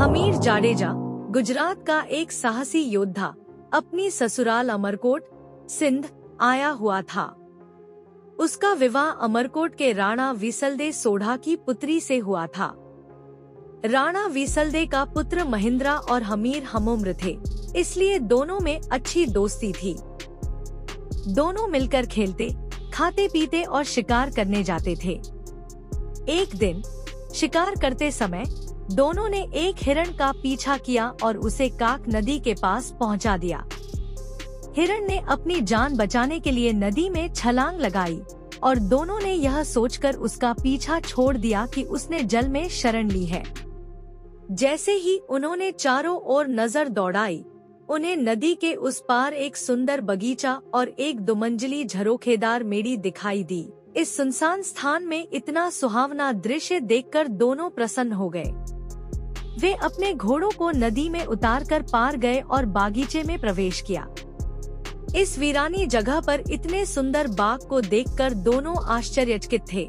हमीर जाडेजा गुजरात का एक साहसी योद्धा अपनी ससुराल अमरकोट सिंध आया हुआ था। उसका विवाह अमरकोट के राणा विसलदे सोढ़ा की पुत्री से हुआ था। राणा विसलदे का पुत्र महिंद्रा और हमीर हमउम्र थे, इसलिए दोनों में अच्छी दोस्ती थी। दोनों मिलकर खेलते, खाते पीते और शिकार करने जाते थे। एक दिन शिकार करते समय दोनों ने एक हिरण का पीछा किया और उसे काक नदी के पास पहुंचा दिया। हिरण ने अपनी जान बचाने के लिए नदी में छलांग लगाई और दोनों ने यह सोचकर उसका पीछा छोड़ दिया कि उसने जल में शरण ली है। जैसे ही उन्होंने चारों ओर नजर दौड़ाई, उन्हें नदी के उस पार एक सुंदर बगीचा और एक दुमंजिली झरोखेदार मेड़ी दिखाई दी। इस सुनसान स्थान में इतना सुहावना दृश्य देखकर दोनों प्रसन्न हो गए। वे अपने घोड़ों को नदी में उतारकर पार गए और बागीचे में प्रवेश किया। इस वीरानी जगह पर इतने सुंदर बाग को देखकर दोनों आश्चर्यचकित थे।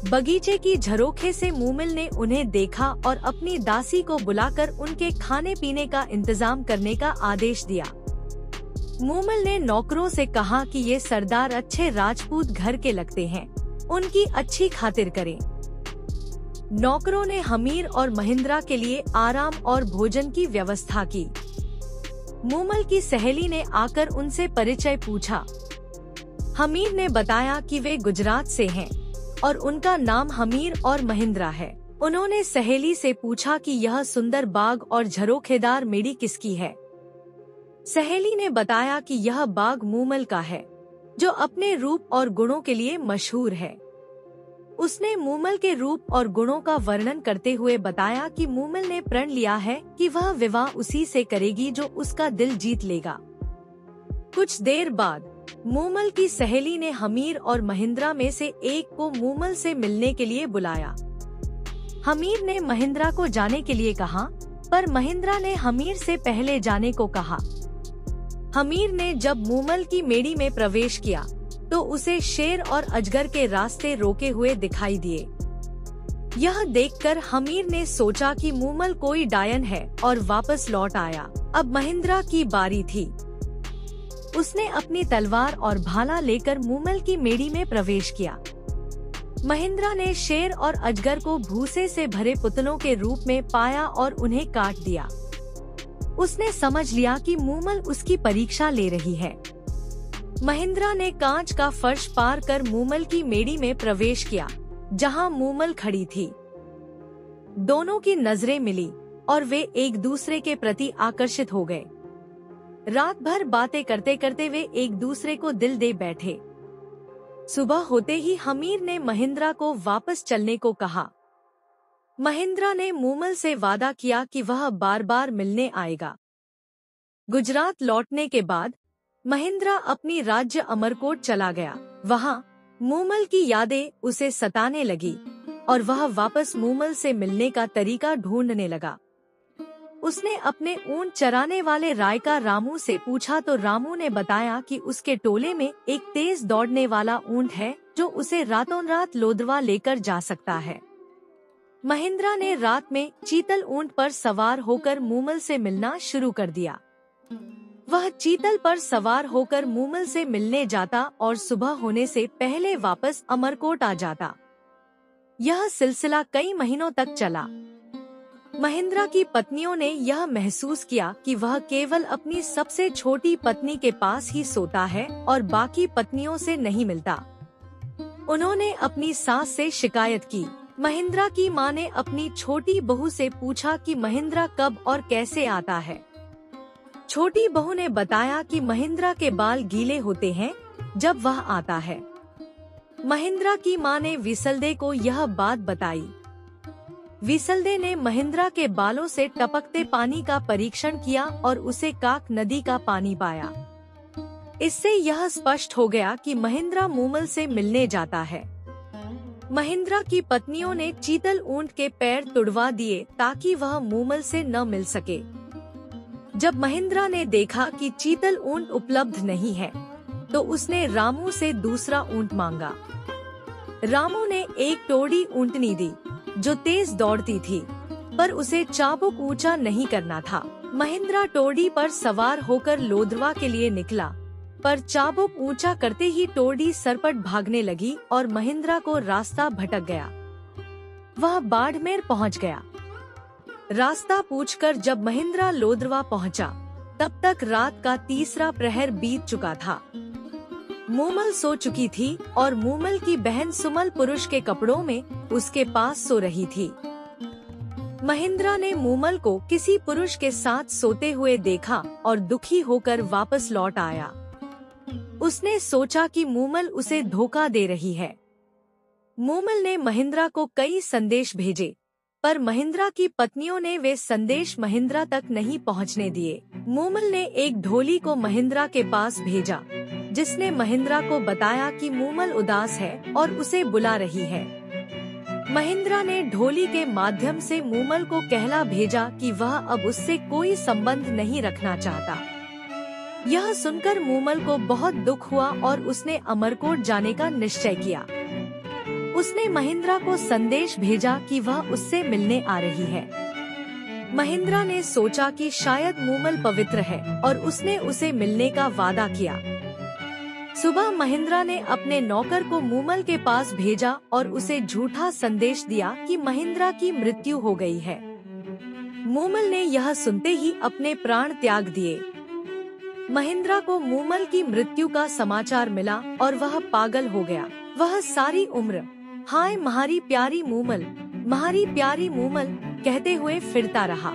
बगीचे की झरोखे से मूमिल ने उन्हें देखा और अपनी दासी को बुलाकर उनके खाने पीने का इंतजाम करने का आदेश दिया। मूमिल ने नौकरों से कहा कि ये सरदार अच्छे राजपूत घर के लगते हैं, उनकी अच्छी खातिर करें। नौकरों ने हमीर और महिंद्रा के लिए आराम और भोजन की व्यवस्था की। मूमिल की सहेली ने आकर उनसे परिचय पूछा। हमीर ने बताया कि वे गुजरात से हैं और उनका नाम हमीर और महिंद्रा है। उन्होंने सहेली से पूछा कि यह सुंदर बाग और झरोखेदार मेड़ी किसकी है। सहेली ने बताया कि यह बाग मूमिल का है, जो अपने रूप और गुणों के लिए मशहूर है। उसने मूमिल के रूप और गुणों का वर्णन करते हुए बताया कि मूमिल ने प्रण लिया है कि वह विवाह उसी से करेगी जो उसका दिल जीत लेगा। कुछ देर बाद मूमिल की सहेली ने हमीर और महिंद्रा में से एक को मूमिल से मिलने के लिए बुलाया। हमीर ने महिंद्रा को जाने के लिए कहा, पर महिंद्रा ने हमीर से पहले जाने को कहा। हमीर ने जब मूमिल की मेड़ी में प्रवेश किया तो उसे शेर और अजगर के रास्ते रोके हुए दिखाई दिए। यह देखकर हमीर ने सोचा कि मूमिल कोई डायन है और वापस लौट आया। अब महिंद्रा की बारी थी। उसने अपनी तलवार और भाला लेकर मूमिल की मेड़ी में प्रवेश किया। महिंद्रा ने शेर और अजगर को भूसे से भरे पुतलों के रूप में पाया और उन्हें काट दिया। उसने समझ लिया कि मूमिल उसकी परीक्षा ले रही है। महिंद्रा ने कांच का फर्श पार कर मूमिल की मेड़ी में प्रवेश किया, जहां मूमिल खड़ी थी। दोनों की नजरें मिली और वे एक दूसरे के प्रति आकर्षित हो गए। रात भर बातें करते करते वे एक दूसरे को दिल दे बैठे। सुबह होते ही हमीर ने महिंद्रा को वापस चलने को कहा। महिंद्रा ने मूमिल से वादा किया कि वह बार बार मिलने आएगा। गुजरात लौटने के बाद महिंद्रा अपनी राज्य अमरकोट चला गया। वहाँ मूमिल की यादें उसे सताने लगी और वह वापस मूमिल से मिलने का तरीका ढूंढने लगा। उसने अपने ऊंट चराने वाले रायका रामू से पूछा तो रामू ने बताया कि उसके टोले में एक तेज दौड़ने वाला ऊंट है जो उसे रातों रात लोदवा लेकर जा सकता है। महिंद्रा ने रात में चीतल ऊंट पर सवार होकर मूमिल से मिलना शुरू कर दिया। वह चीतल पर सवार होकर मूमिल से मिलने जाता और सुबह होने से पहले वापस अमरकोट आ जाता। यह सिलसिला कई महीनों तक चला। महिंद्रा की पत्नियों ने यह महसूस किया कि वह केवल अपनी सबसे छोटी पत्नी के पास ही सोता है और बाकी पत्नियों से नहीं मिलता। उन्होंने अपनी सास से शिकायत की। महिंद्रा की मां ने अपनी छोटी बहू से पूछा कि महिंद्रा कब और कैसे आता है। छोटी बहू ने बताया कि महिंद्रा के बाल गीले होते हैं जब वह आता है। महिंद्रा की मां ने विसलदे को यह बात बताई। विसलदे ने महिंद्रा के बालों से टपकते पानी का परीक्षण किया और उसे काक नदी का पानी पाया। इससे यह स्पष्ट हो गया कि महिंद्रा मूमिल से मिलने जाता है। महिंद्रा की पत्नियों ने चीतल ऊंट के पैर तुड़वा दिए ताकि वह मूमिल से न मिल सके। जब महिंद्रा ने देखा कि चीतल ऊंट उपलब्ध नहीं है, तो उसने रामू से दूसरा ऊंट मांगा। रामू ने एक टोड़ी ऊंटनी दी जो तेज दौड़ती थी। पर उसे चाबुक ऊंचा नहीं करना था। महिंद्रा टोरडी पर सवार होकर लोधरवा के लिए निकला, पर चाबुक ऊंचा करते ही टोरडी सरपट भागने लगी और महिंद्रा को रास्ता भटक गया। वह बाड़मेर पहुंच गया। रास्ता पूछकर जब महिंद्रा लोधरवा पहुंचा, तब तक रात का तीसरा प्रहर बीत चुका था। मूमल सो चुकी थी और मूमल की बहन सुमल पुरुष के कपड़ों में उसके पास सो रही थी। महिंद्रा ने मूमल को किसी पुरुष के साथ सोते हुए देखा और दुखी होकर वापस लौट आया। उसने सोचा कि मूमल उसे धोखा दे रही है। मूमल ने महिंद्रा को कई संदेश भेजे, पर महिंद्रा की पत्नियों ने वे संदेश महिंद्रा तक नहीं पहुंचने दिए। मूमल ने एक ढोली को महिंद्रा के पास भेजा, जिसने महिंद्रा को बताया कि मूमल उदास है और उसे बुला रही है। महिंद्रा ने ढोली के माध्यम से मूमल को कहला भेजा कि वह अब उससे कोई संबंध नहीं रखना चाहता। यह सुनकर मूमल को बहुत दुख हुआ और उसने अमरकोट जाने का निश्चय किया। उसने महिंद्रा को संदेश भेजा कि वह उससे मिलने आ रही है। महिंद्रा ने सोचा कि शायद मूमल पवित्र है और उसने उसे मिलने का वादा किया। सुबह महिंद्रा ने अपने नौकर को मूमल के पास भेजा और उसे झूठा संदेश दिया कि महिंद्रा की मृत्यु हो गई है। मूमल ने यह सुनते ही अपने प्राण त्याग दिए। महिंद्रा को मूमल की मृत्यु का समाचार मिला और वह पागल हो गया। वह सारी उम्र हाय म्हारी प्यारी मूमल, म्हारी प्यारी मूमल कहते हुए फिरता रहा।